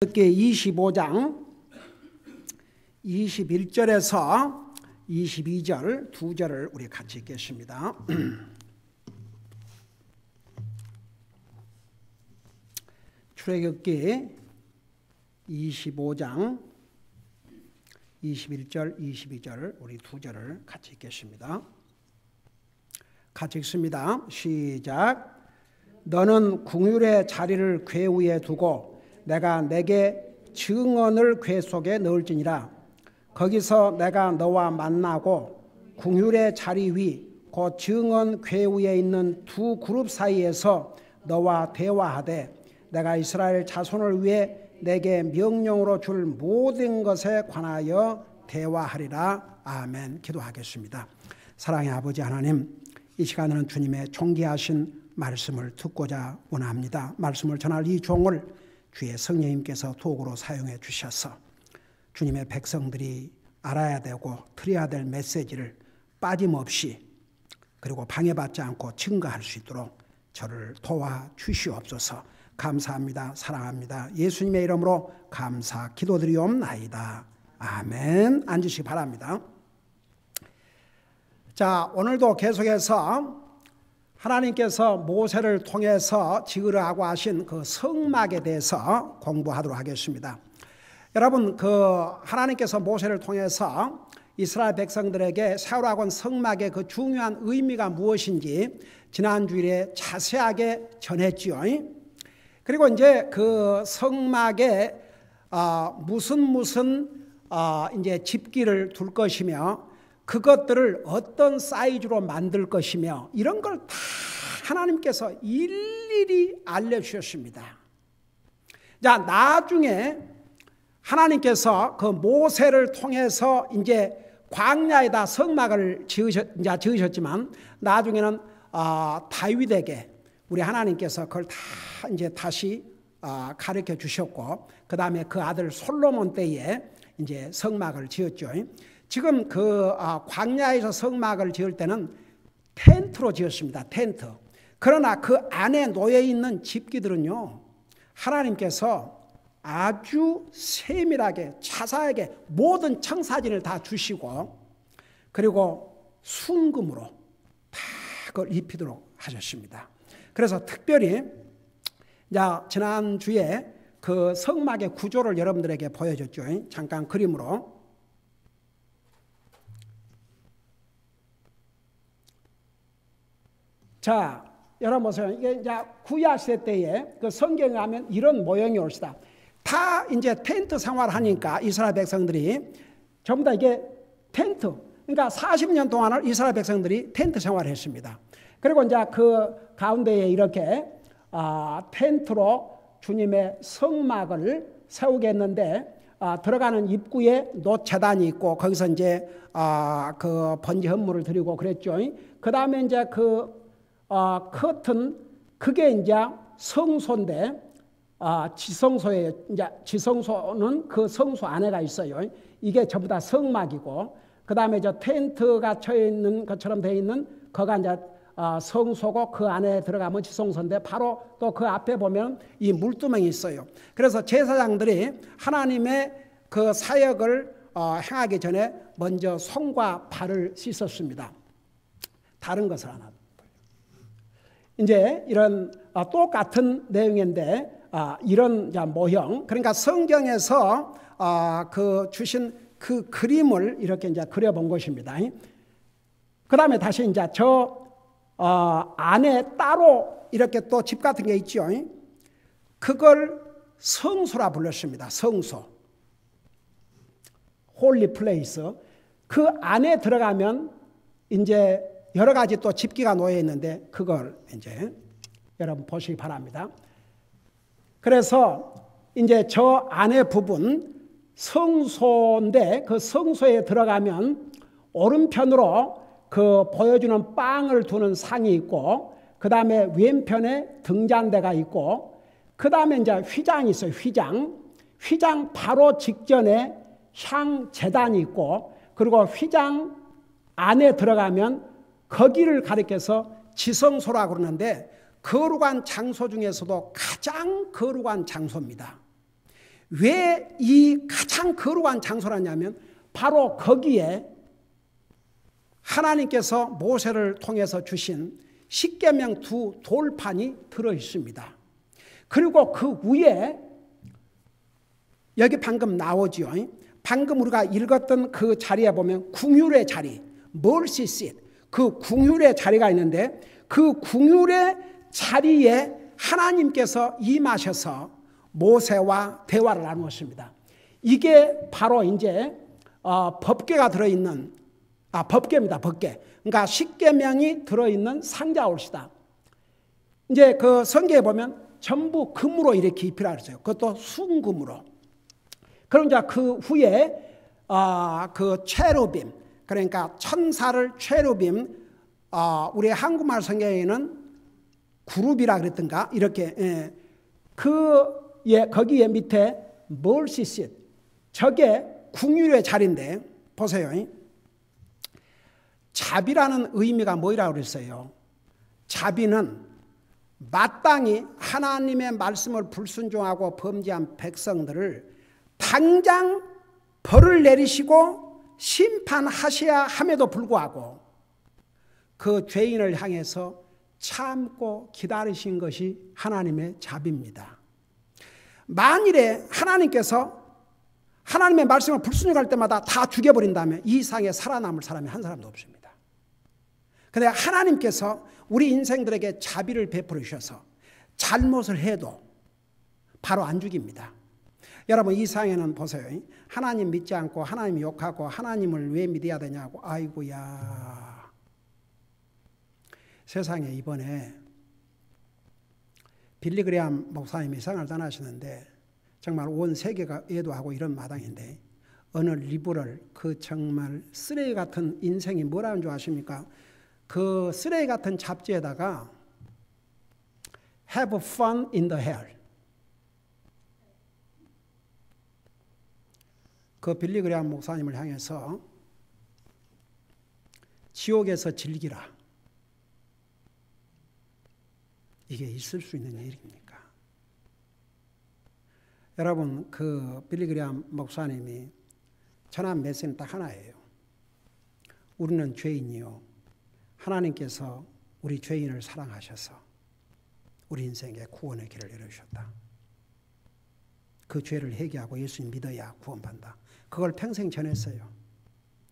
출애굽기 25장 21절에서 22절 두 절을 우리 같이 읽겠습니다. 출애굽기 25장 21절 22절 우리 두 절을 같이 읽겠습니다. 같이 읽습니다. 시작. 너는 궁율의 자리를 궤 위에 두고 내가 내게 증언을 궤 속에 넣을지니라. 거기서 내가 너와 만나고 궁율의 자리 위 곧 증언 궤 위에 있는 두 그룹 사이에서 너와 대화하되 내가 이스라엘 자손을 위해 내게 명령으로 줄 모든 것에 관하여 대화하리라. 아멘. 기도하겠습니다. 사랑의 아버지 하나님, 이 시간에는 주님의 존귀하신 말씀을 듣고자 원합니다. 말씀을 전할 이 종을 주의 성령님께서 도구로 사용해 주셔서 주님의 백성들이 알아야 되고 들어야 될 메시지를 빠짐없이 그리고 방해받지 않고 증거할 수 있도록 저를 도와주시옵소서. 감사합니다. 사랑합니다. 예수님의 이름으로 감사 기도드리옵나이다. 아멘. 앉으시기 바랍니다. 자, 오늘도 계속해서 하나님께서 모세를 통해서 지으라고 하신 그 성막에 대해서 공부하도록 하겠습니다. 여러분, 하나님께서 모세를 통해서 이스라엘 백성들에게 세우라고 한 성막의 그 중요한 의미가 무엇인지 지난 주일에 자세하게 전했지요. 그리고 이제 그 성막에 무슨 이제 집기를 둘 것이며 그것들을 어떤 사이즈로 만들 것이며 이런 걸 다 하나님께서 일일이 알려주셨습니다. 자, 나중에 하나님께서 그 모세를 통해서 이제 광야에다 성막을 지으셨지만 나중에는 다윗에게 우리 하나님께서 그걸 다 이제 다시 가르쳐 주셨고 그 다음에 그 아들 솔로몬 때에 이제 성막을 지었죠. 지금 광야에서 성막을 지을 때는 텐트로 지었습니다. 텐트. 그러나 그 안에 놓여 있는 집기들은요, 하나님께서 아주 세밀하게 자세하게 모든 청사진을 다 주시고 그리고 순금으로 다 그걸 입히도록 하셨습니다. 그래서 특별히 지난주에 그 성막의 구조를 여러분들에게 보여줬죠. 잠깐 그림으로. 자, 여러분 보세요. 이게 이제 구약 시대 때에 그 성경에 가면 이런 모형이 옳시다. 다 이제 텐트 생활하니까 이스라엘 백성들이 전부 다 이게 텐트. 그러니까 40년 동안을 이스라엘 백성들이 텐트 생활을 했습니다. 그리고 이제 그 가운데에 이렇게 텐트로 주님의 성막을 세우겠는데 들어가는 입구에 놋재단이 있고 거기서 이제 그 번제 헌물을 드리고 그랬죠. 그 다음에 이제 커튼 그게 이제 성소인데 지성소에 이제 지성소는 그 성소 안에가 있어요. 이게 전부 다 성막이고 그 다음에 저 텐트가 쳐져 있는 것처럼 되어 있는 거가 이제 성소고 그 안에 들어가면 지성소인데 바로 또 그 앞에 보면 이 물두멍이 있어요. 그래서 제사장들이 하나님의 그 사역을 행하기 전에 먼저 손과 발을 씻었습니다. 다른 것을 하나. 이제 이런 똑같은 내용인데 이런 모형, 그러니까 성경에서 주신 그 그림을 이렇게 이제 그려본 것입니다. 그 다음에 다시 이제 안에 따로 이렇게 또 집 같은 게 있죠. 그걸 성소라 불렀습니다. 성소, 홀리 플레이스. 그 안에 들어가면 이제 여러 가지 또 집기가 놓여 있는데 그걸 이제 여러분 보시기 바랍니다. 그래서 이제 저 안에 부분 성소인데 그 성소에 들어가면 오른편으로 그 보여주는 빵을 두는 상이 있고 그 다음에 왼편에 등잔대가 있고 그 다음에 이제 휘장이 있어요. 휘장 바로 직전에 향 제단이 있고 그리고 휘장 안에 들어가면 거기를 가리켜서 지성소라고 그러는데 거룩한 장소 중에서도 가장 거룩한 장소입니다. 왜 이 가장 거룩한 장소라냐면 바로 거기에 하나님께서 모세를 통해서 주신 십계명 두 돌판이 들어 있습니다. 그리고 그 위에 여기 방금 나오지요. 방금 우리가 읽었던 그 자리에 보면 궁율의 자리, mercy seat, 그 궁율의 자리가 있는데 그 궁율의 자리에 하나님께서 임하셔서 모세와 대화를 나누었습니다. 이게 바로 이제 법궤가 들어있는 법궤입니다. 법궤. 그러니까 십계명이 들어있는 상자 올시다. 이제 그 성경에 보면 전부 금으로 이렇게 입히라 그랬어요. 그것도 순금으로. 그럼 이제 그 후에 그 체루빔, 그러니까 천사를 체루빔, 우리 한국말 성경에는 구룹이라 그랬던가 이렇게 거기에 밑에 mercy seat, 저게 궁율의 자리인데 보세요. 자비라는 의미가 뭐라고 그랬어요? 자비는 마땅히 하나님의 말씀을 불순종하고 범죄한 백성들을 당장 벌을 내리시고 심판하셔야 함에도 불구하고 그 죄인을 향해서 참고 기다리신 것이 하나님의 자비입니다. 만일에 하나님께서 하나님의 말씀을 불순종할 때마다 다 죽여버린다면 이 세상에 살아남을 사람이 한 사람도 없습니다. 그런데 하나님께서 우리 인생들에게 자비를 베풀어 주셔서 잘못을 해도 바로 안 죽입니다. 여러분 이 세상에는 보세요. 하나님 믿지 않고 하나님 욕하고 하나님을 왜 믿어야 되냐고. 아이고야. 세상에 이번에 빌리 그레함 목사님이 세상을 떠나시는데 정말 온 세계가 애도하고 이런 마당인데 어느 리버럴 그 정말 쓰레기 같은 인생이 뭐라는 줄 아십니까? 그 쓰레기 같은 잡지에다가 Have fun in the hell. 그 빌리 그레함 목사님을 향해서 지옥에서 즐기라. 이게 있을 수 있는 일입니까? 여러분 그 빌리 그레함 목사님이 전한 메시지는 딱 하나예요. 우리는 죄인이요. 하나님께서 우리 죄인을 사랑하셔서 우리 인생에 구원의 길을 열어주셨다. 그 죄를 회개하고 예수님 믿어야 구원받는다. 그걸 평생 전했어요.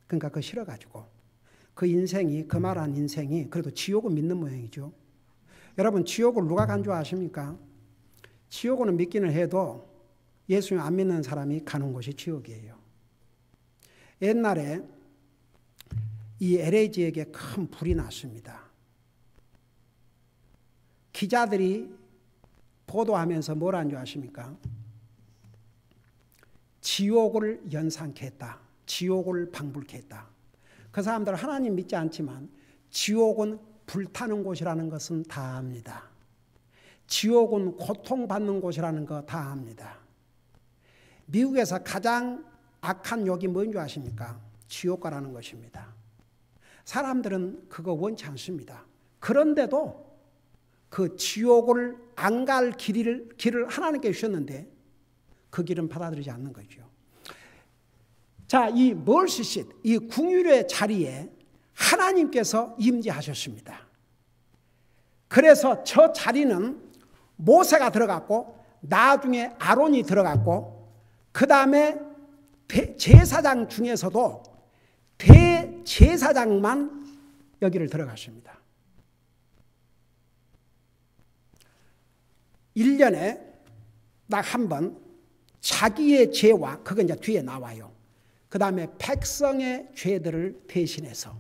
그러니까 그거 싫어가지고 그 인생이 그 말한 인생이 그래도 지옥은 믿는 모양이죠. 여러분 지옥을 누가 간 줄 아십니까? 지옥은 믿기는 해도 예수님 안 믿는 사람이 가는 곳이 지옥이에요. 옛날에 이 LA 지역에 큰 불이 났습니다. 기자들이 보도하면서 뭐라는 줄 아십니까? 지옥을 연상케 했다. 지옥을 방불케 했다. 그 사람들 하나님 믿지 않지만 지옥은 불타는 곳이라는 것은 다 압니다. 지옥은 고통받는 곳이라는 거 다 압니다. 미국에서 가장 악한 욕이 뭔 줄 아십니까? 지옥가라는 것입니다. 사람들은 그거 원치 않습니다. 그런데도 그 지옥을 안 갈 길을 하나님께 주셨는데 그 길은 받아들이지 않는 거죠. 자, 이 멀시싯, 이 궁율의 자리에 하나님께서 임재하셨습니다. 그래서 저 자리는 모세가 들어갔고 나중에 아론이 들어갔고 그 다음에 제사장 중에서도 대제사장만 여기를 들어갔습니다. 1년에 딱 한 번 자기의 죄와 그건 이제 뒤에 나와요. 그 다음에 백성의 죄들을 대신해서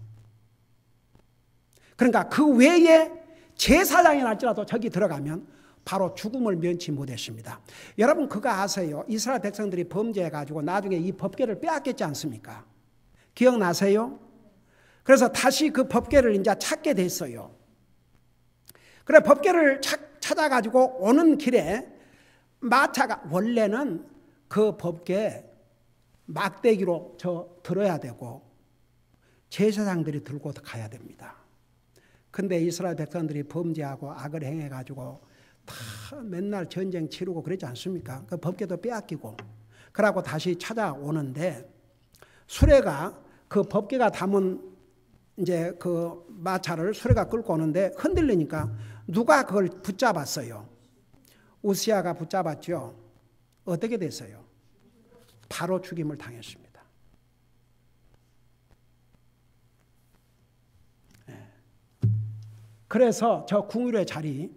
그러니까 그 외에 제사장이 날지라도 저기 들어가면 바로 죽음을 면치 못했습니다. 여러분 그거 아세요? 이스라엘 백성들이 범죄해가지고 나중에 이 법궤를 빼앗겼지 않습니까? 기억나세요? 그래서 다시 그 법궤를 이제 찾게 됐어요. 그래 법궤를 찾아가지고 오는 길에 마차가 원래는 그 법궤 막대기로 들어야 되고 제사장들이 들고 가야 됩니다. 근데 이스라엘 백성들이 범죄하고 악을 행해가지고 다 맨날 전쟁 치르고 그러지 않습니까? 그 법궤도 빼앗기고 그러고 다시 찾아오는데 수레가 그 법궤가 담은 이제 그 마차를 수레가 끌고 오는데 흔들리니까 누가 그걸 붙잡았어요? 우시아가 붙잡았죠. 어떻게 됐어요? 바로 죽임을 당했습니다. 그래서 저 궁율의 자리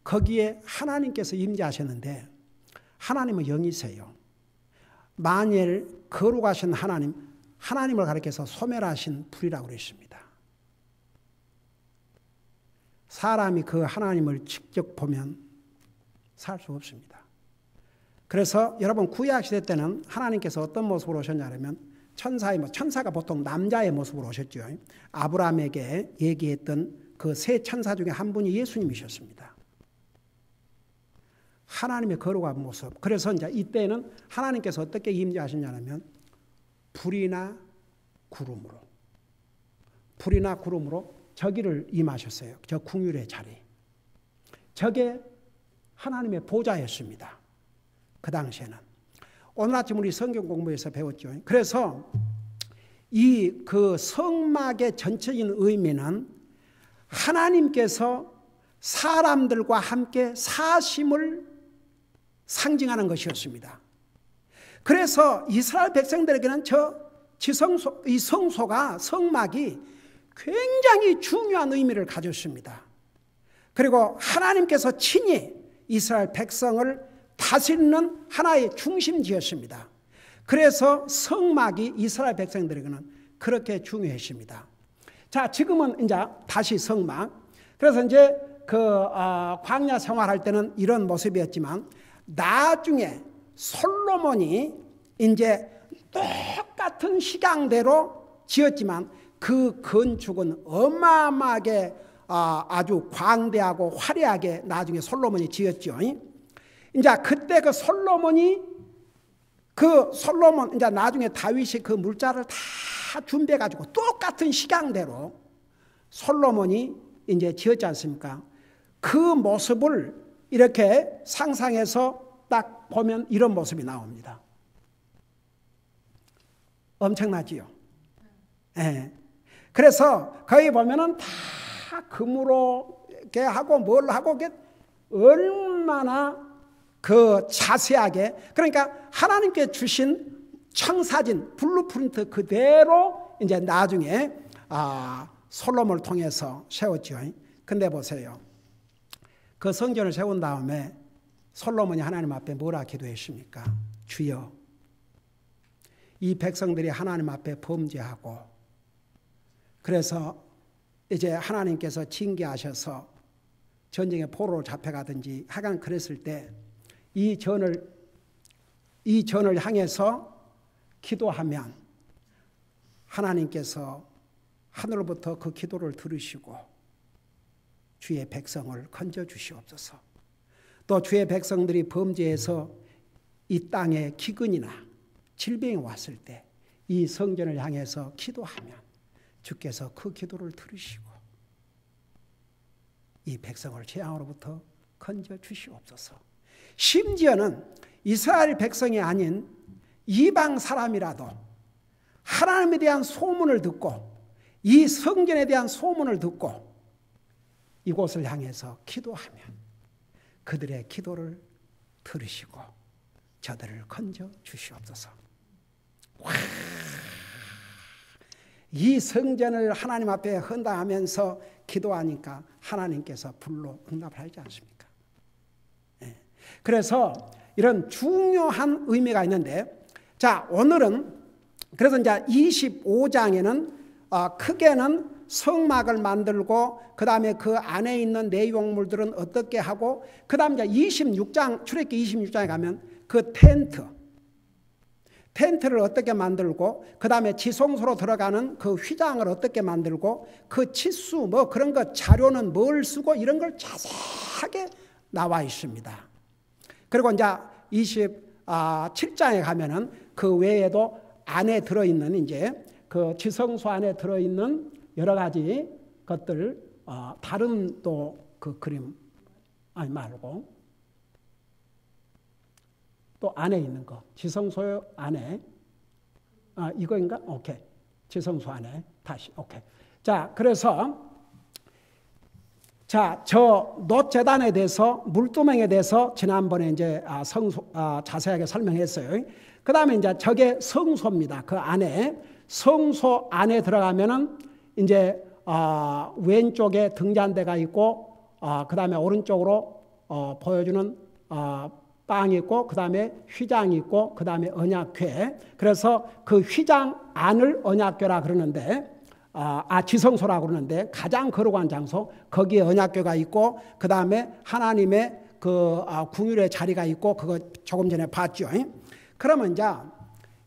거기에 하나님께서 임재하셨는데 하나님은 영이세요. 만일 거룩하신 하나님을 가리켜서 소멸하신 불이라고 그랬습니다. 사람이 그 하나님을 직접 보면 살 수 없습니다. 그래서 여러분 구약 시대 때는 하나님께서 어떤 모습으로 오셨냐면 천사가 보통 남자의 모습으로 오셨죠. 아브라함에게 얘기했던 그 세 천사 중에 한 분이 예수님이셨습니다. 하나님의 거룩한 모습. 그래서 이제 이때는 하나님께서 어떻게 임재하셨냐면 불이나 구름으로 저기를 임하셨어요. 저 궁율의 자리. 저게 하나님의 보좌였습니다. 그 당시에는. 오늘 아침 우리 성경 공부에서 배웠죠. 그래서 이 그 성막의 전체적인 의미는 하나님께서 사람들과 함께 사심을 상징하는 것이었습니다. 그래서 이스라엘 백성들에게는 이 성막이 굉장히 중요한 의미를 가졌습니다. 그리고 하나님께서 친히 이스라엘 백성을 다스리는 하나의 중심지였습니다. 그래서 성막이 이스라엘 백성들에게는 그렇게 중요했습니다. 자, 지금은 이제 다시 성막. 그래서 이제 광야 생활할 때는 이런 모습이었지만 나중에 솔로몬이 이제 똑같은 식양대로 지었지만 그 건축은 어마어마하게 아주 광대하고 화려하게 나중에 솔로몬이 지었죠. 이제 그때 그 솔로몬 이제 나중에 다윗이 그 물자를 다 준비해가지고 똑같은 식양대로 솔로몬이 이제 지었지 않습니까? 그 모습을 이렇게 상상해서 딱 보면 이런 모습이 나옵니다. 엄청나지요? 예. 그래서 거기 보면은 다 금으로 이렇게 하고 뭘 하고 이게 얼마나 그 자세하게, 그러니까 하나님께 주신 청사진 블루프린트 그대로 이제 나중에 솔로몬을 통해서 세웠죠. 근데 보세요. 그 성전을 세운 다음에 솔로몬이 하나님 앞에 뭐라 기도했습니까? 주여, 이 백성들이 하나님 앞에 범죄하고 그래서 이제 하나님께서 징계하셔서 전쟁의 포로로 잡혀가든지 하여간 그랬을 때 이 전을 향해서 기도하면 하나님께서 하늘로부터 그 기도를 들으시고 주의 백성을 건져 주시옵소서. 또 주의 백성들이 범죄해서 이 땅에 기근이나 질병이 왔을 때 이 성전을 향해서 기도하면 주께서 그 기도를 들으시고 이 백성을 재앙으로부터 건져 주시옵소서. 심지어는 이스라엘 백성이 아닌 이방 사람이라도 하나님에 대한 소문을 듣고 이 성전에 대한 소문을 듣고 이곳을 향해서 기도하면 그들의 기도를 들으시고 저들을 건져 주시옵소서. 이 성전을 하나님 앞에 헌당하면서 기도하니까 하나님께서 불로 응답을 하지 않습니까? 그래서 이런 중요한 의미가 있는데, 자, 오늘은 그래서 이제 25장에는 크게는 성막을 만들고 그 다음에 그 안에 있는 내용물들은 어떻게 하고, 그 다음에 이제 26장 출애굽기 26장에 가면 그 텐트를 어떻게 만들고 그 다음에 지성소로 들어가는 그 휘장을 어떻게 만들고 그 치수 뭐 그런 거 자료는 뭘 쓰고 이런 걸 자세하게 나와 있습니다. 그리고 이제 27장에 가면은 그 외에도 안에 들어있는 이제 그 지성소 안에 들어있는 여러 가지 것들 다른 또 그 그림 말고 또 안에 있는 거. 지성소 안에. 이거인가? 오케이. 지성소 안에. 다시. 오케이. 자, 그래서 저 놋재단에 대해서 물두멍에 대해서 지난번에 이제 자세하게 설명했어요. 그 다음에 이제 저게 성소입니다. 그 안에 성소 안에 들어가면은 이제 왼쪽에 등잔대가 있고 그 다음에 오른쪽으로 보여주는 빵이 있고 그 다음에 휘장이 있고 그 다음에 언약궤. 그래서 그 휘장 안을 언약궤라 그러는데 지성소라고 그러는데 가장 거룩한 장소 거기에 언약궤가 있고 그 다음에 하나님의 그 궁율의 자리가 있고 그거 조금 전에 봤죠. 그러면 이제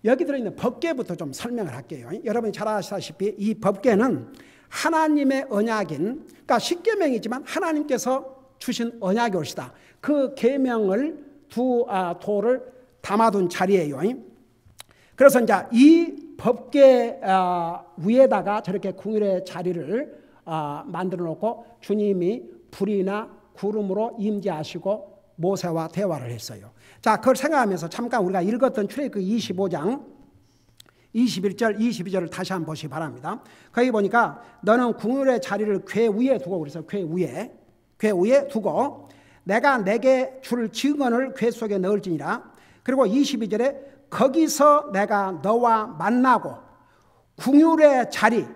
여기 들어있는 법궤부터 좀 설명을 할게요. 여러분이 잘 아시다시피 이 법궤는 하나님의 언약인 그러니까 십계명이지만 하나님께서 주신 언약이 옳시다. 그 계명을 두 돌을 담아둔 자리예요. 그래서 이제 이 법궤 위에다가 저렇게 궁율의 자리를 만들어 놓고 주님이 불이나 구름으로 임재하시고 모세와 대화를 했어요. 자, 그걸 생각하면서 잠깐 우리가 읽었던 출애굽기 25장 21절 22절을 다시 한번 보시기 바랍니다. 거기 보니까 너는 궁율의 자리를 궤 위에 두고 그래서 궤 위에 두고 내가 내게 줄 증언을 궤 속에 넣을지니라. 그리고 22절에 거기서 내가 너와 만나고 궁율의 자리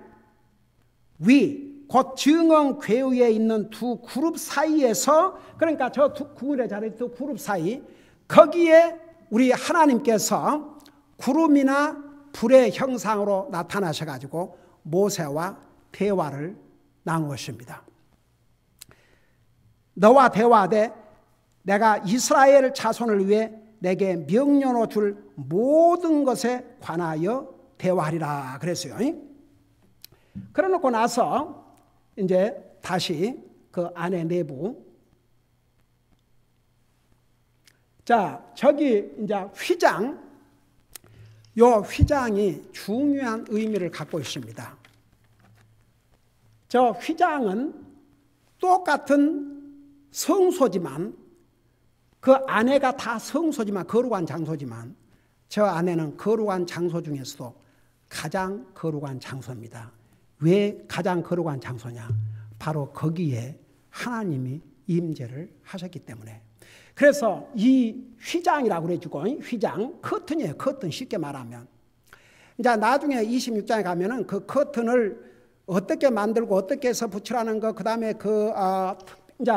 위 곧 증언 궤 위에 있는 두 그룹 사이에서 그러니까 저 두 궁율의 자리 두 그룹 사이 거기에 우리 하나님께서 구름이나 불의 형상으로 나타나셔가지고 모세와 대화를 나누었습니다. 너와 대화하되 내가 이스라엘 자손을 위해 내게 명령으로 줄 모든 것에 관하여 대화하리라 그랬어요. 그래놓고 나서 이제 다시 그 안에 내부 자 저기 이제 휘장 요 휘장이 중요한 의미를 갖고 있습니다. 저 휘장은 똑같은 성소지만 그 안에가 다 성소지만 거룩한 장소지만 저 안에는 거룩한 장소 중에서도 가장 거룩한 장소입니다. 왜 가장 거룩한 장소냐? 바로 거기에 하나님이 임재를 하셨기 때문에. 그래서 이 휘장이라고 그래주고 휘장 커튼이에요. 커튼 쉽게 말하면. 이제 나중에 26장에 가면은 그 커튼을 어떻게 만들고 어떻게 해서 붙이라는 거 그다음에 이제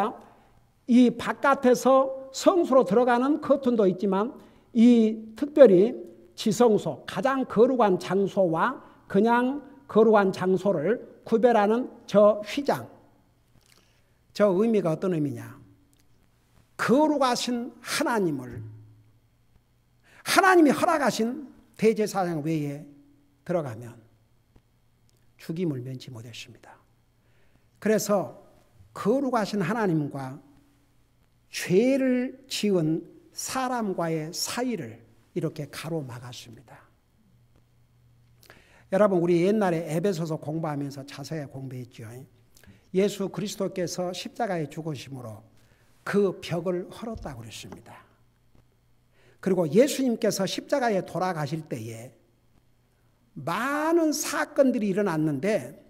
이 바깥에서 성소로 들어가는 커튼도 있지만 이 특별히 지성소 가장 거룩한 장소와 그냥 거룩한 장소를 구별하는 저 휘장 저 의미가 어떤 의미냐? 거룩하신 하나님을 하나님이 허락하신 대제사장 외에 들어가면 죽임을 면치 못했습니다. 그래서 거룩하신 하나님과 죄를 지은 사람과의 사이를 이렇게 가로막았습니다. 여러분 우리 옛날에 에베소서 공부하면서 자세히 공부했죠. 예수 그리스도께서 십자가에 죽으심으로 그 벽을 헐었다고 그랬습니다. 그리고 예수님께서 십자가에 돌아가실 때에 많은 사건들이 일어났는데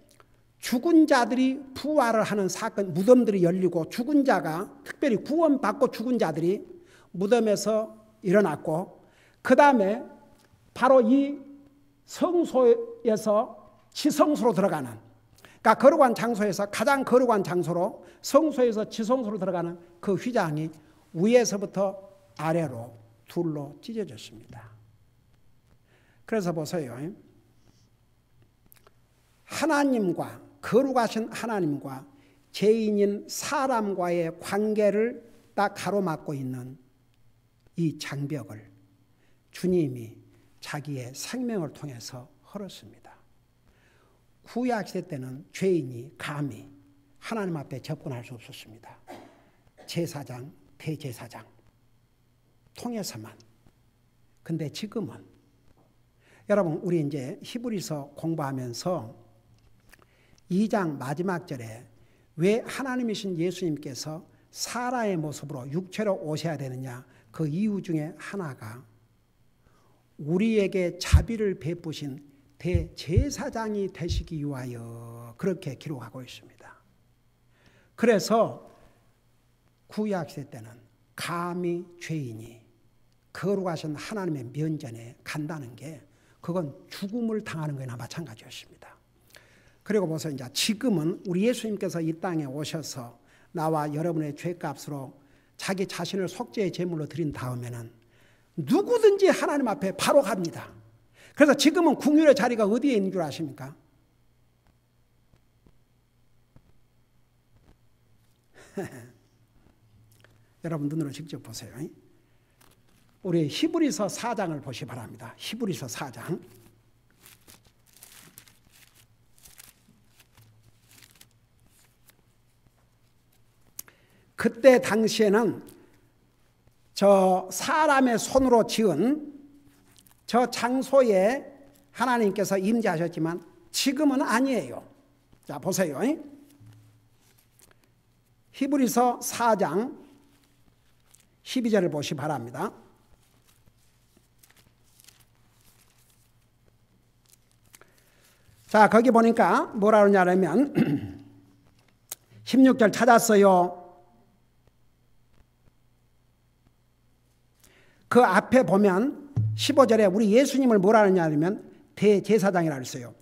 죽은 자들이 부활을 하는 사건, 무덤들이 열리고 죽은 자가 특별히 구원받고 죽은 자들이 무덤에서 일어났고 그 다음에 바로 이 성소에서 지성소로 들어가는 그러니까 거룩한 장소에서 가장 거룩한 장소로 성소에서 지성소로 들어가는 그 휘장이 위에서부터 아래로 둘로 찢어졌습니다. 그래서 보세요. 하나님과 거룩하신 하나님과 죄인인 사람과의 관계를 딱 가로막고 있는 이 장벽을 주님이 자기의 생명을 통해서 헐었습니다. 구약시대 때는 죄인이 감히 하나님 앞에 접근할 수 없었습니다. 제사장, 대제사장 통해서만. 근데 지금은 여러분 우리 이제 히브리서 공부하면서 2장 마지막 절에 왜 하나님이신 예수님께서 사람의 모습으로 육체로 오셔야 되느냐? 그 이유 중에 하나가 우리에게 자비를 베푸신 대제사장이 되시기 위하여 그렇게 기록하고 있습니다. 그래서 구약시대 때는 감히 죄인이 거룩하신 하나님의 면전에 간다는 게 그건 죽음을 당하는 거나 마찬가지였습니다. 그리고 보세요. 이제 지금은 우리 예수님께서 이 땅에 오셔서 나와 여러분의 죄값으로 자기 자신을 속죄의 제물로 드린 다음에는 누구든지 하나님 앞에 바로 갑니다. 그래서 지금은 궁율의 자리가 어디에 있는 줄 아십니까? 여러분 눈으로 직접 보세요. 우리 히브리서 4장을 보시 바랍니다. 히브리서 4장. 그때 당시에는 저 사람의 손으로 지은 저 장소에 하나님께서 임재하셨지만 지금은 아니에요. 자, 보세요. 히브리서 4장 12절을 보시 바랍니다. 자, 거기 보니까 뭐라 그러냐면 16절 찾았어요. 그 앞에 보면 15절에 우리 예수님을 뭐라 하냐면 대제사장이라고 했어요.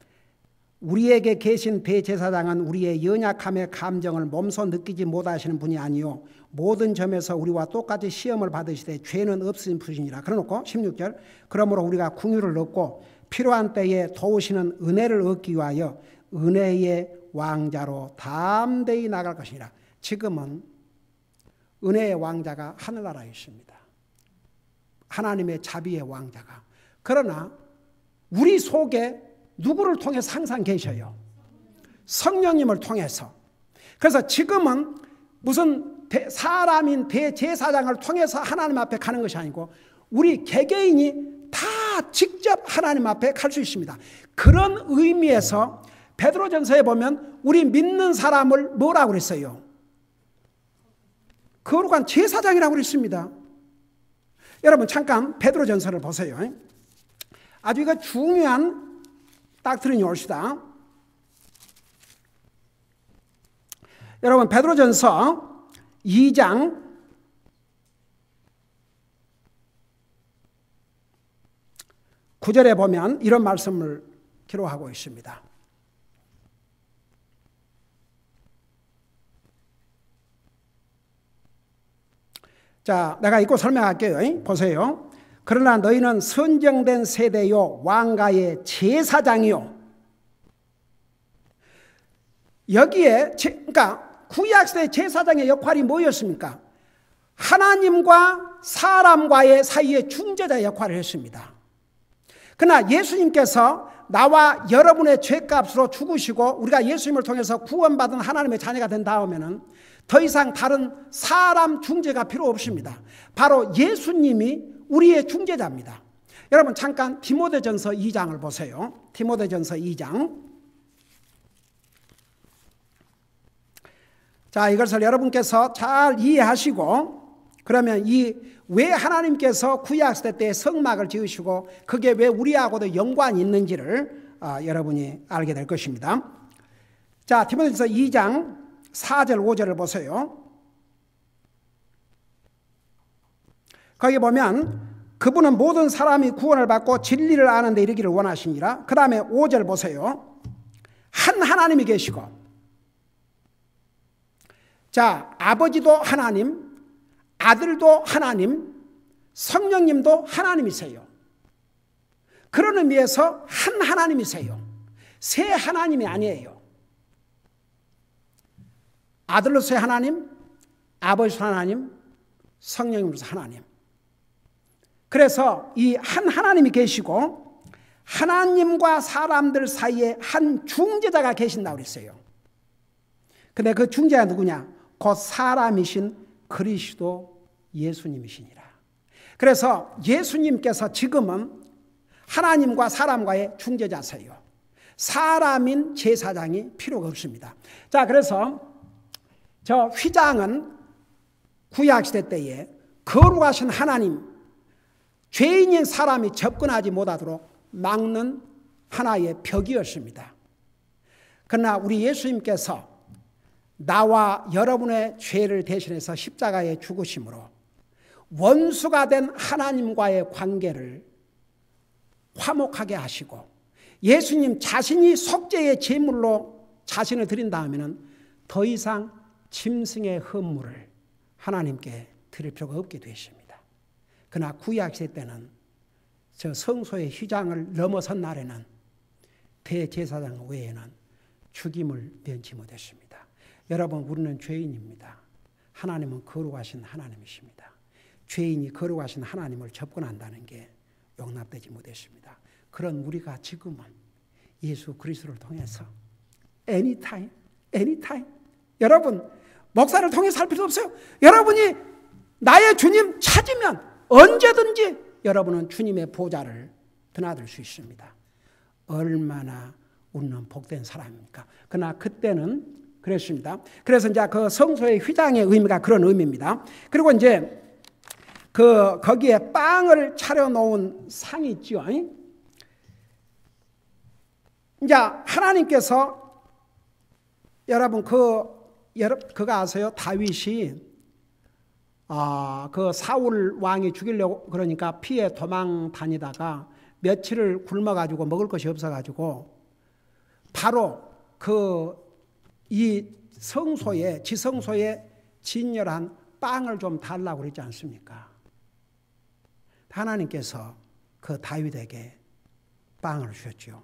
우리에게 계신 대제사장은 우리의 연약함의 감정을 몸소 느끼지 못하시는 분이 아니요 모든 점에서 우리와 똑같이 시험을 받으시되 죄는 없으신 분이라. 그래놓고 16절 그러므로 우리가 긍휼을 얻고 필요한 때에 도우시는 은혜를 얻기 위하여 은혜의 왕자로 담대히 나갈 것이니라. 지금은 은혜의 왕자가 하늘나라에 있습니다. 하나님의 자비의 왕자가. 그러나 우리 속에 누구를 통해서 항상 계셔요? 성령님을 통해서. 그래서 지금은 무슨 사람인 대제사장을 통해서 하나님 앞에 가는 것이 아니고 우리 개개인이 다 직접 하나님 앞에 갈 수 있습니다. 그런 의미에서 베드로전서에 보면 우리 믿는 사람을 뭐라고 그랬어요? 거룩한 제사장이라고 그랬습니다. 여러분 잠깐 베드로전서를 보세요. 아주 이거 중요한 닥트린이 옳시다. 여러분 베드로전서 2장 9절에 보면 이런 말씀을 기록하고 있습니다. 자, 내가 읽고 설명할게요. 보세요. 그러나 너희는 선정된 세대요 왕가의 제사장이요. 여기에 그러니까 구약시대 제사장의 역할이 뭐였습니까? 하나님과 사람과의 사이의 중재자 역할을 했습니다. 그러나 예수님께서 나와 여러분의 죄값으로 죽으시고 우리가 예수님을 통해서 구원받은 하나님의 자녀가 된 다음에는 더 이상 다른 사람 중재가 필요 없습니다. 바로 예수님이 우리의 중재자입니다. 여러분 잠깐 디모데전서 2장을 보세요. 디모데전서 2장. 자, 이것을 여러분께서 잘 이해하시고 그러면 왜 하나님께서 구약시대 때 성막을 지으시고 그게 왜 우리하고도 연관이 있는지를 여러분이 알게 될 것입니다. 자, 디모데전서 2장 4절 5절을 보세요. 거기 보면 그분은 모든 사람이 구원을 받고 진리를 아는 데 이르기를 원하시니라. 그 다음에 5절 보세요. 한 하나님이 계시고 자, 아버지도 하나님, 아들도 하나님, 성령님도 하나님이세요. 그런 의미에서 한 하나님이세요. 세 하나님이 아니에요. 아들로서의 하나님, 아버지로서 하나님, 성령님으로서 하나님. 그래서 이 한 하나님이 계시고 하나님과 사람들 사이에 한 중재자가 계신다고 그랬어요. 근데 그 중재가 누구냐? 곧 사람이신 그리스도 예수님이시니라. 그래서 예수님께서 지금은 하나님과 사람과의 중재자세요. 사람인 제사장이 필요가 없습니다. 자, 그래서 저 휘장은 구약시대 때에 거룩하신 하나님, 죄인인 사람이 접근하지 못하도록 막는 하나의 벽이었습니다. 그러나 우리 예수님께서 나와 여러분의 죄를 대신해서 십자가에 죽으심으로 원수가 된 하나님과의 관계를 화목하게 하시고 예수님 자신이 속죄의 제물로 자신을 드린 다음에는 더 이상 짐승의 헌물을 하나님께 드릴 필요가 없게 되십니다. 그러나 구약시대 때는 저 성소의 휘장을 넘어선 날에는 대제사장 외에는 죽임을 면치 못했습니다. 여러분, 우리는 죄인입니다. 하나님은 거룩하신 하나님이십니다. 죄인이 거룩하신 하나님을 접근한다는 게 용납되지 못했습니다. 그런 우리가 지금은 예수 그리스도를 통해서 anytime 여러분, 목사를 통해서 할 필요 없어요. 여러분이 나의 주님 찾으면 언제든지 여러분은 주님의 보좌를 드나들 수 있습니다. 얼마나 우리는 복된 사람입니까? 그러나 그때는 그랬습니다. 그래서 이제 그 성소의 휘장의 의미가 그런 의미입니다. 그리고 이제 거기에 빵을 차려놓은 상이 있죠. 이제 하나님께서 여러분 그거 아세요? 다윗이 그 사울 왕이 죽이려고 그러니까 피해 도망 다니다가 며칠을 굶어가지고 먹을 것이 없어가지고 바로 이 성소에 지성소에 진열한 빵을 좀 달라고 그러지 않습니까? 하나님께서 그 다윗에게 빵을 주셨죠.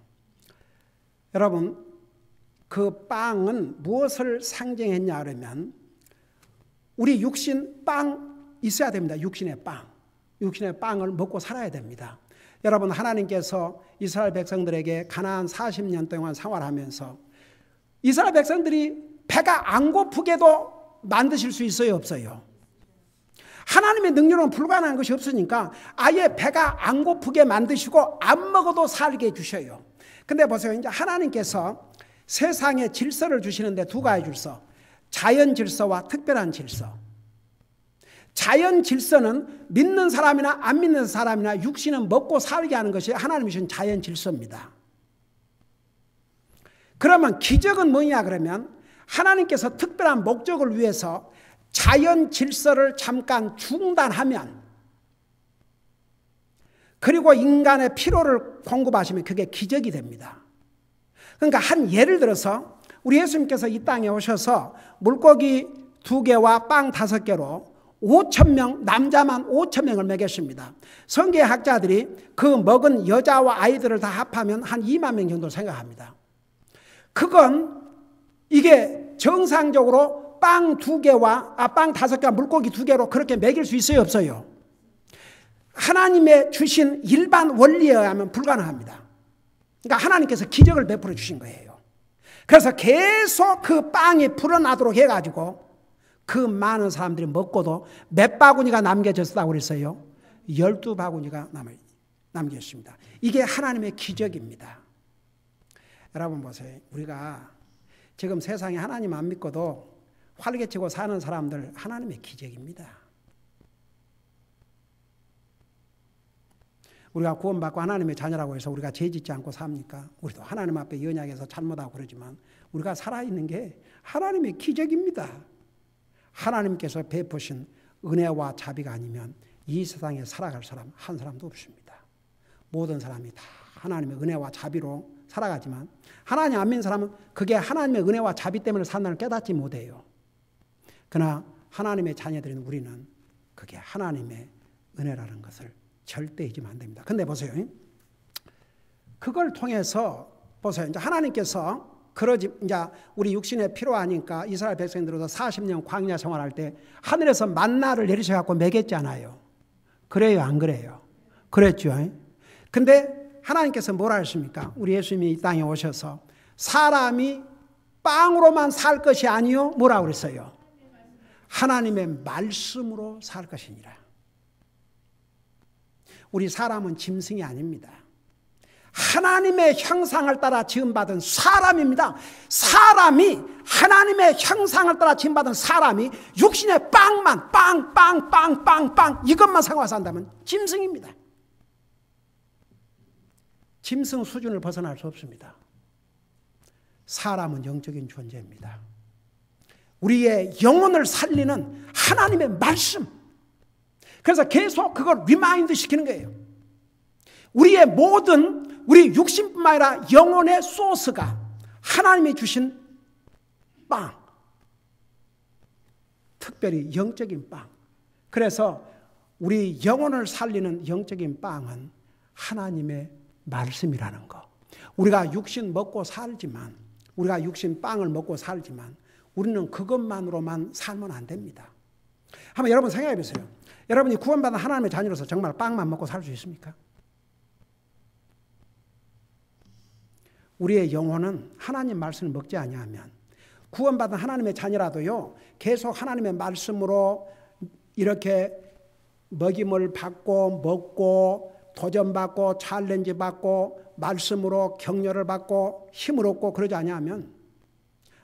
여러분, 그 빵은 무엇을 상징했냐 그러면 우리 육신 빵 있어야 됩니다. 육신의 빵을 먹고 살아야 됩니다. 여러분, 하나님께서 이스라엘 백성들에게 가나안 40년 동안 생활하면서 이스라엘 백성들이 배가 안 고프게도 만드실 수 있어요, 없어요? 하나님의 능력은 불가능한 것이 없으니까 아예 배가 안 고프게 만드시고 안 먹어도 살게 해주셔요. 근데 보세요. 이제 하나님께서 세상에 질서를 주시는데 두 가지 질서. 자연 질서와 특별한 질서. 자연 질서는 믿는 사람이나 안 믿는 사람이나 육신은 먹고 살게 하는 것이 하나님이 주신 자연 질서입니다. 그러면 기적은 뭐냐 그러면 하나님께서 특별한 목적을 위해서 자연 질서를 잠깐 중단하면 그리고 인간의 필요를 공급하시면 그게 기적이 됩니다. 그러니까 한 예를 들어서 우리 예수님께서 이 땅에 오셔서 물고기 2개와 빵 5개로 5,000명, 남자만 5,000명을 먹였습니다. 성경학자들이 그 먹은 여자와 아이들을 다 합하면 한 2만 명 정도 생각합니다. 그건 이게 정상적으로 빵 5개와 물고기 2개로 그렇게 먹일 수 있어요, 없어요? 하나님의 주신 일반 원리에 의하면 불가능합니다. 그러니까 하나님께서 기적을 베풀어 주신 거예요. 그래서 계속 그 빵이 불어나도록 해가지고 그 많은 사람들이 먹고도 몇 바구니가 남겨졌다고 그랬어요? 12바구니가 남겼습니다. 이게 하나님의 기적입니다. 여러분 보세요. 우리가 지금 세상에 하나님 안 믿고도 활개치고 사는 사람들 하나님의 기적입니다. 우리가 구원받고 하나님의 자녀라고 해서 우리가 죄짓지 않고 삽니까? 우리도 하나님 앞에 연약해서 잘못하고 그러지만 우리가 살아있는 게 하나님의 기적입니다. 하나님께서 베푸신 은혜와 자비가 아니면 이 세상에 살아갈 사람 한 사람도 없습니다. 모든 사람이 다 하나님의 은혜와 자비로 살아가지만 하나님 안 믿는 사람은 그게 하나님의 은혜와 자비 때문에 산다는 걸 깨닫지 못해요. 그러나 하나님의 자녀들인 우리는 그게 하나님의 은혜라는 것을 절대 잊으면 안 됩니다. 근데 보세요. 그걸 통해서 보세요. 이제 하나님께서 이제 우리 육신에 필요하니까 이스라엘 백성들도 40년 광야 생활할 때 하늘에서 만나를 내리셔갖고 먹였잖아요. 그래요, 안 그래요? 그랬죠. 근데 하나님께서 뭐라 하십니까? 우리 예수님이 이 땅에 오셔서 사람이 빵으로만 살 것이 아니요 뭐라 그랬어요? 하나님의 말씀으로 살 것이니라. 우리 사람은 짐승이 아닙니다. 하나님의 형상을 따라 지음받은 사람입니다. 사람이 하나님의 형상을 따라 지음받은 사람이 육신의 빵만 빵 이것만 생각해서 한다면 짐승입니다. 짐승 수준을 벗어날 수 없습니다. 사람은 영적인 존재입니다. 우리의 영혼을 살리는 하나님의 말씀. 그래서 계속 그걸 리마인드 시키는 거예요. 우리의 모든 우리 육신뿐만 아니라 영혼의 소스가 하나님이 주신 빵, 특별히 영적인 빵. 그래서 우리 영혼을 살리는 영적인 빵은 하나님의 말씀이라는 거. 우리가 육신 먹고 살지만, 우리가 육신 빵을 먹고 살지만 우리는 그것만으로만 살면 안 됩니다. 한번 여러분 생각해 보세요. 여러분이 구원받은 하나님의 자녀로서 정말 빵만 먹고 살 수 있습니까? 우리의 영혼은 하나님 말씀을 먹지 아니하면, 구원받은 하나님의 자녀라도요, 계속 하나님의 말씀으로 이렇게 먹임을 받고 먹고 도전받고 챌린지 받고 말씀으로 격려를 받고 힘을 얻고 그러지 아니하면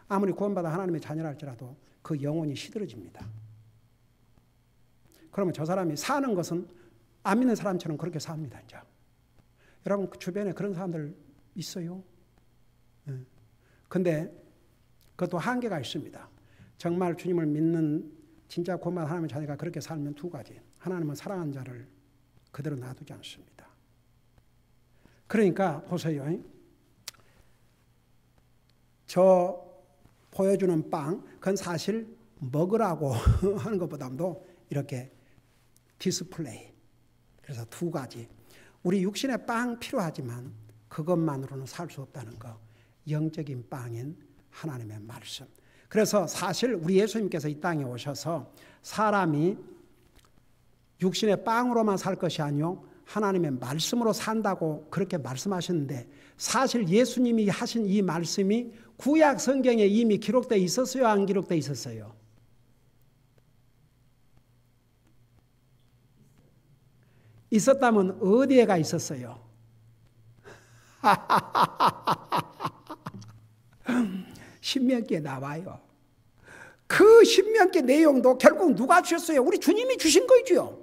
아무리 구원받은 하나님의 자녀라 할지라도 그 영혼이 시들어집니다. 그러면 저 사람이 사는 것은 안 믿는 사람처럼 그렇게 삽니다. 이제. 여러분 그 주변에 그런 사람들 있어요. 근데 그것도 한계가 있습니다. 정말 주님을 믿는 진짜 구원받은 하나님의 자녀가 그렇게 살면 두 가지. 하나님은 사랑하는 자를 그대로 놔두지 않습니다. 그러니까 보세요. 저 보여주는 빵, 그건 사실 먹으라고 하는 것보다도 이렇게 디스플레이. 그래서 두 가지. 우리 육신의 빵 필요하지만 그것만으로는 살 수 없다는 거. 영적인 빵인 하나님의 말씀. 그래서 사실 우리 예수님께서 이 땅에 오셔서 사람이 육신의 빵으로만 살 것이 아니요 하나님의 말씀으로 산다고 그렇게 말씀하셨는데, 사실 예수님이 하신 이 말씀이 구약 성경에 이미 기록되어 있었어요? 안 기록되어 있었어요? 있었다면 어디에가 있었어요? 신명기에 나와요. 그 신명기 내용도 결국 누가 주셨어요? 우리 주님이 주신 거죠.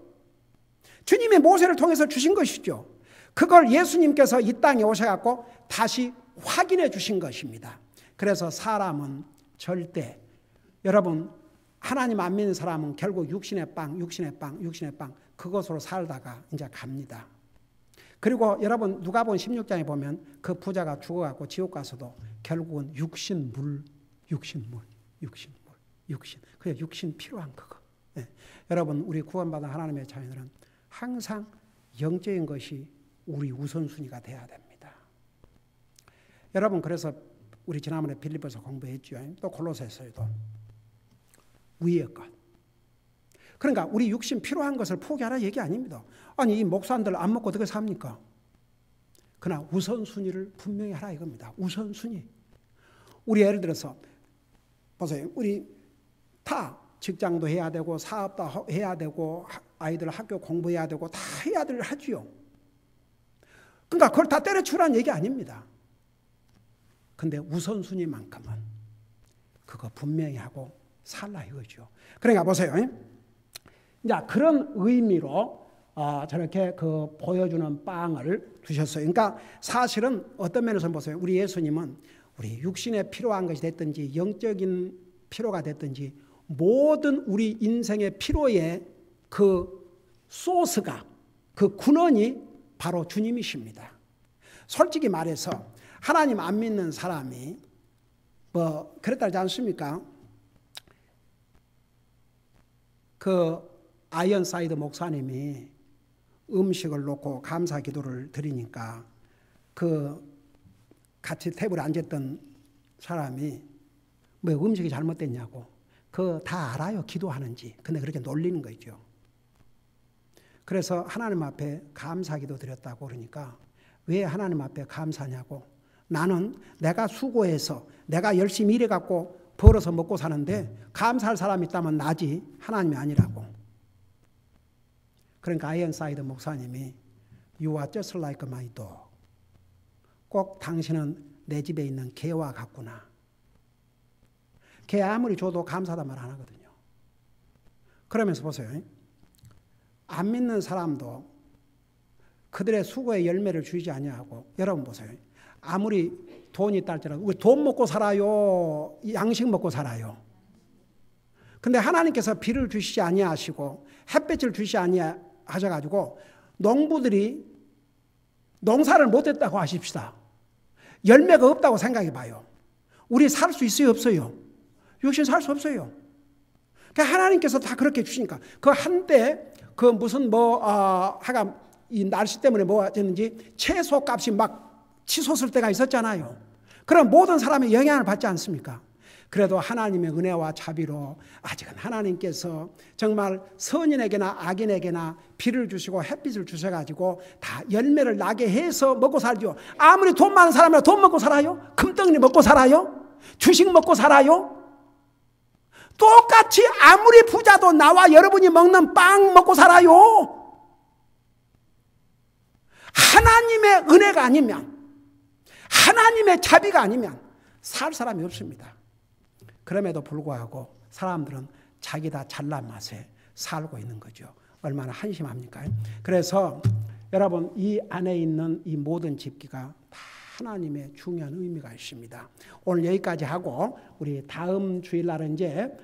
주님이 모세를 통해서 주신 것이죠. 그걸 예수님께서 이 땅에 오셔갖고 다시 확인해 주신 것입니다. 그래서 사람은 절대, 여러분 하나님 안 믿는 사람은 결국 육신의 빵 그것으로 살다가 이제 갑니다. 그리고 여러분 누가복음 16장에 보면 그 부자가 죽어갖고 지옥 가서도 결국은 육신. 그냥 육신 필요한 그거. 네. 여러분 우리 구원받은 하나님의 자녀들은 항상 영적인 것이 우리 우선순위가 돼야 됩니다. 여러분 그래서 우리 지난번에 빌립보서 공부했죠. 또 골로새서에도 위의 것. 그러니까 우리 육신 필요한 것을 포기하라 얘기 아닙니다. 아니 이 목사님들 안 먹고 어떻게 삽니까? 그러나 우선순위를 분명히 하라 이겁니다. 우선순위. 우리 예를 들어서 보세요. 우리 다 직장도 해야 되고 사업도 해야 되고 아이들 학교 공부해야 되고 다 해야 될 하지요. 그러니까 그걸 다 때려치우라는 얘기 아닙니다. 근데 우선순위만큼은 그거 분명히 하고 살라 이거죠. 그러니까 보세요. 이제 그런 의미로 저렇게 그 보여주는 빵을 주셨어요. 그러니까 사실은 어떤 면에서 보세요. 우리 예수님은 우리 육신에 필요한 것이 됐든지 영적인 필요가 됐든지 모든 우리 인생의 필요의 그 소스가, 그 근원이 바로 주님이십니다. 솔직히 말해서 하나님 안 믿는 사람이 뭐 그랬다지 않습니까? 그 아이언사이드 목사님이 음식을 놓고 감사 기도를 드리니까 그 같이 테이블에 앉았던 사람이 뭐 음식이 잘못됐냐고. 그거 다 알아요. 기도하는지. 근데 그렇게 놀리는 거죠. 그래서 하나님 앞에 감사 기도 드렸다고 그러니까 왜 하나님 앞에 감사냐고. 나는 내가 수고해서 내가 열심히 일해갖고 벌어서 먹고 사는데 감사할 사람이 있다면 나지 하나님이 아니라고. 그러니까 아이언사이드 목사님이 You are just like my dog. 꼭 당신은 내 집에 있는 개와 같구나. 개 아무리 줘도 감사하다 말 안 하거든요. 그러면서 보세요. 안 믿는 사람도 그들의 수고의 열매를 주지 아니하고, 여러분 보세요. 아무리 돈이 있다 할지라도 우리 돈 먹고 살아요, 양식 먹고 살아요. 근데 하나님께서 비를 주시지 아니하시고 햇볕을 주시지 아니하셔가지고 농부들이 농사를 못했다고 하십시다. 열매가 없다고 생각해 봐요. 우리 살 수 있어요, 없어요? 육신 살 수 없어요. 그러니까 하나님께서 다 그렇게 주시니까 그 한때 그 무슨 하가 이 날씨 때문에 뭐가 됐는지 채소 값이 막 치솟을 때가 있었잖아요. 그럼 모든 사람이 영향을 받지 않습니까? 그래도 하나님의 은혜와 자비로 아직은 하나님께서 정말 선인에게나 악인에게나 비를 주시고 햇빛을 주셔가지고 다 열매를 나게 해서 먹고 살죠. 아무리 돈 많은 사람이라 돈 먹고 살아요? 금덩이 먹고 살아요? 주식 먹고 살아요? 똑같이 아무리 부자도 나와 여러분이 먹는 빵 먹고 살아요. 하나님의 은혜가 아니면, 하나님의 자비가 아니면 살 사람이 없습니다. 그럼에도 불구하고 사람들은 자기 다 잘난 맛에 살고 있는 거죠. 얼마나 한심합니까? 그래서 여러분, 이 안에 있는 이 모든 집기가 다 하나님의 중요한 의미가 있습니다. 오늘 여기까지 하고 우리 다음 주일날은 이제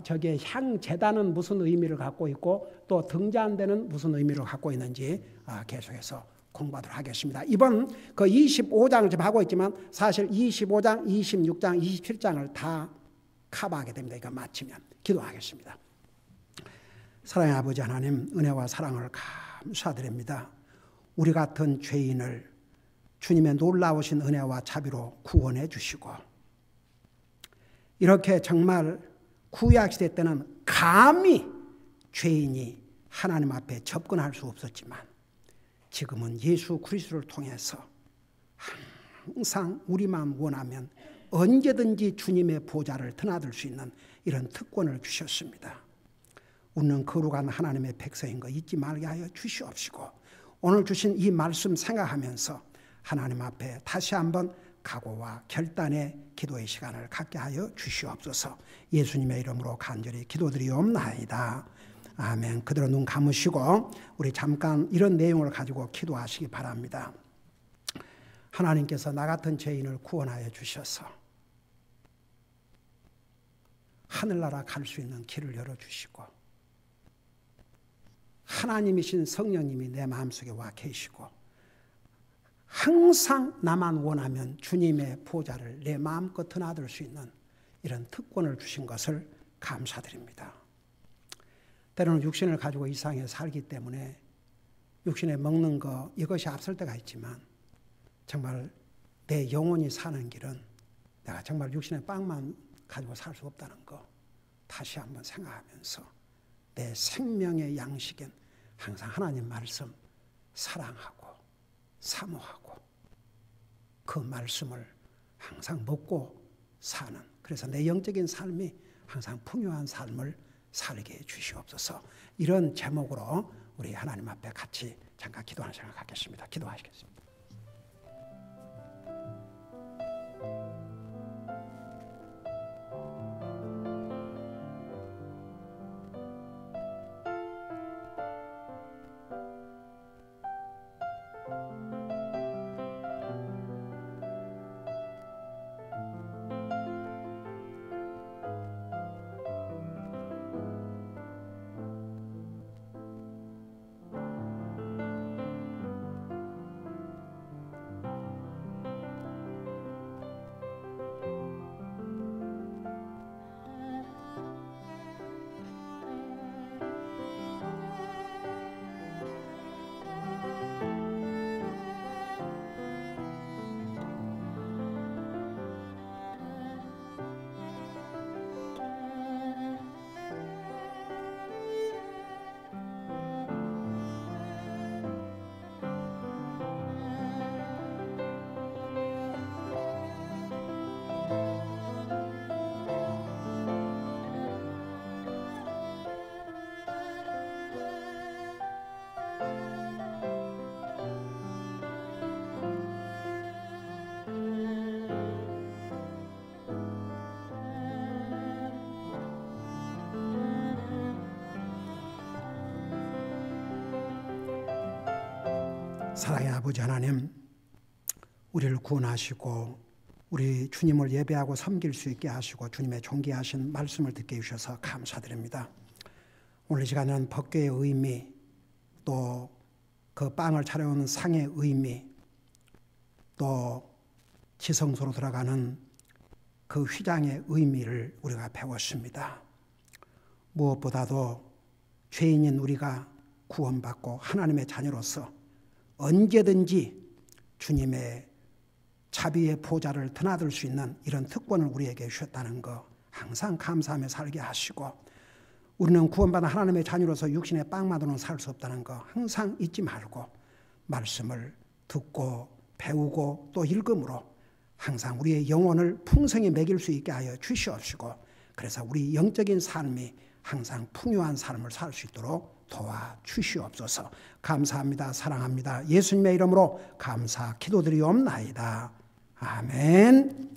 저기에 향재단은 무슨 의미를 갖고 있고 또 등잔대는 무슨 의미를 갖고 있는지 계속해서 공부하도록 하겠습니다. 이번 그 25장을 지금 하고 있지만 사실 25장, 26장, 27장을 다 커버하게 됩니다. 이거 마치면 기도하겠습니다. 사랑의 아버지 하나님, 은혜와 사랑을 감사드립니다. 우리 같은 죄인을 주님의 놀라우신 은혜와 자비로 구원해 주시고, 이렇게 정말 구약시대 때는 감히 죄인이 하나님 앞에 접근할 수 없었지만 지금은 예수 그리스도를 통해서 항상 우리만 원하면 언제든지 주님의 보좌를 드나들 수 있는 이런 특권을 주셨습니다. 웃는 거룩한 하나님의 백성인 거 잊지 말게 하여 주시옵시고, 오늘 주신 이 말씀 생각하면서 하나님 앞에 다시 한번 각오와 결단의 기도의 시간을 갖게 하여 주시옵소서. 예수님의 이름으로 간절히 기도드리옵나이다. 아멘. 그대로 눈 감으시고 우리 잠깐 이런 내용을 가지고 기도하시기 바랍니다. 하나님께서 나 같은 죄인을 구원하여 주셔서 하늘나라 갈 수 있는 길을 열어주시고, 하나님이신 성령님이 내 마음속에 와 계시고, 항상 나만 원하면 주님의 보좌를 내 마음껏 드나들 수 있는 이런 특권을 주신 것을 감사드립니다. 때로는 육신을 가지고 이 세상에 살기 때문에 육신에 먹는 거 이것이 앞설 때가 있지만, 정말 내 영혼이 사는 길은 내가 정말 육신의 빵만 가지고 살 수 없다는 거 다시 한번 생각하면서 내 생명의 양식은 항상 하나님 말씀 사랑하고 사모하고 그 말씀을 항상 먹고 사는, 그래서 내 영적인 삶이 항상 풍요한 삶을 살게 해 주시옵소서. 이런 제목으로 우리 하나님 앞에 같이 잠깐 기도하는 시간을 갖겠습니다. 기도하시겠습니다. 사랑의 아버지 하나님, 우리를 구원하시고 우리 주님을 예배하고 섬길 수 있게 하시고 주님의 존귀하신 말씀을 듣게 해주셔서 감사드립니다. 오늘 이 시간은 법궤의 의미, 또 그 빵을 차려온 상의 의미, 또 지성소로 들어가는 그 휘장의 의미를 우리가 배웠습니다. 무엇보다도 죄인인 우리가 구원받고 하나님의 자녀로서 언제든지 주님의 자비의 보좌를 드나들 수 있는 이런 특권을 우리에게 주셨다는 거 항상 감사하며 살게 하시고, 우리는 구원받은 하나님의 자녀로서 육신의 빵만으로는 살 수 없다는 거 항상 잊지 말고 말씀을 듣고 배우고 또 읽음으로 항상 우리의 영혼을 풍성히 먹일 수 있게 하여 주시옵시고, 그래서 우리 영적인 삶이 항상 풍요한 삶을 살 수 있도록 도와주시옵소서. 감사합니다. 사랑합니다. 예수님의 이름으로 감사 기도드리옵나이다. 아멘.